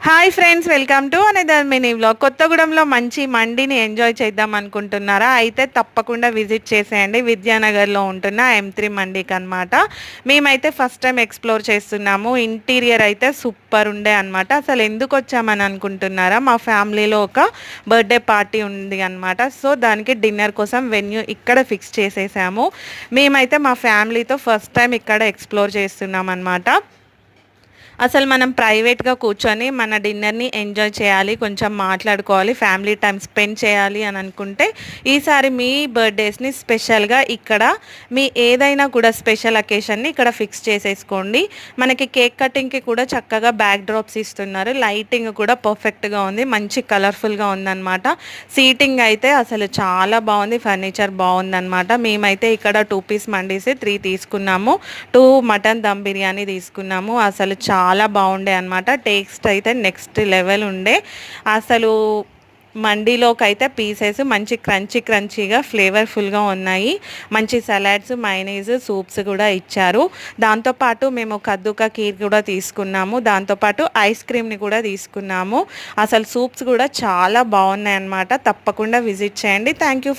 Hi friends, welcome to another mini vlog. కొత్తగూడెంలో మంచి మండిని enjoy చేద్దాం అనుకుంటున్నారా? అయితే తప్పకుండా విజిట్ చేసేయండి. విద్యానగర్లో ఉంటున్న M3 మండికి అనమాట. మేమైతే ఫస్ట్ టైం ఎక్స్ప్లోర్ చేస్తున్నాము. ఇంటీరియర్ అయితే సూపర్ ఉండే అనమాట. అసలు ఎందుకు వచ్చామని అనుకుంటున్నారా? మా ఫ్యామిలీలో ఒక బర్త్డే పార్టీ ఉంది అనమాట. సో దానికి డిన్నర్ కోసం వెన్యూ ఇక్కడ ఫిక్స్ చేసేసాము. మేమైతే మా ఫ్యామిలీతో ఫస్ట్ టైం ఇక్కడ ఎక్స్ప్లోర్ చేస్తున్నాం అనమాట. అసలు మనం ప్రైవేట్గా కూర్చొని మన డిన్నర్ని ఎంజాయ్ చేయాలి, కొంచెం మాట్లాడుకోవాలి, ఫ్యామిలీ టైం స్పెండ్ చేయాలి అని అనుకుంటే ఈసారి మీ బర్త్డేస్ని స్పెషల్గా ఇక్కడ మీ ఏదైనా కూడా స్పెషల్ అకేషన్ని ఇక్కడ ఫిక్స్ చేసేసుకోండి. మనకి కేక్ కటింగ్కి కూడా చక్కగా బ్యాక్ డ్రాప్స్ ఇస్తున్నారు. లైటింగ్ కూడా పర్ఫెక్ట్గా ఉంది, మంచి కలర్ఫుల్గా ఉందన్నమాట. సీటింగ్ అయితే అసలు చాలా బాగుంది, ఫర్నిచర్ బాగుందన్నమాట. మేమైతే ఇక్కడ 2 పీస్ మండీస్ 3 తీసుకున్నాము, 2 మటన్ దమ్ బిర్యానీ తీసుకున్నాము. అసలు చాలా బాగుండే అనమాట. టేస్ట్ అయితే నెక్స్ట్ లెవెల్ ఉండే. అసలు మండీలోకి అయితే పీసెస్ మంచి క్రంచీగా ఫ్లేవర్ఫుల్గా ఉన్నాయి. మంచి సలాడ్స్, మైనీస్, సూప్స్ కూడా ఇచ్చారు. దాంతోపాటు మేము కద్దుకా కీర్ కూడా తీసుకున్నాము. దాంతోపాటు ఐస్ క్రీమ్ని కూడా తీసుకున్నాము. అసలు సూప్స్ కూడా చాలా బాగున్నాయి అన్నమాట. తప్పకుండా విజిట్ చేయండి. Thank you for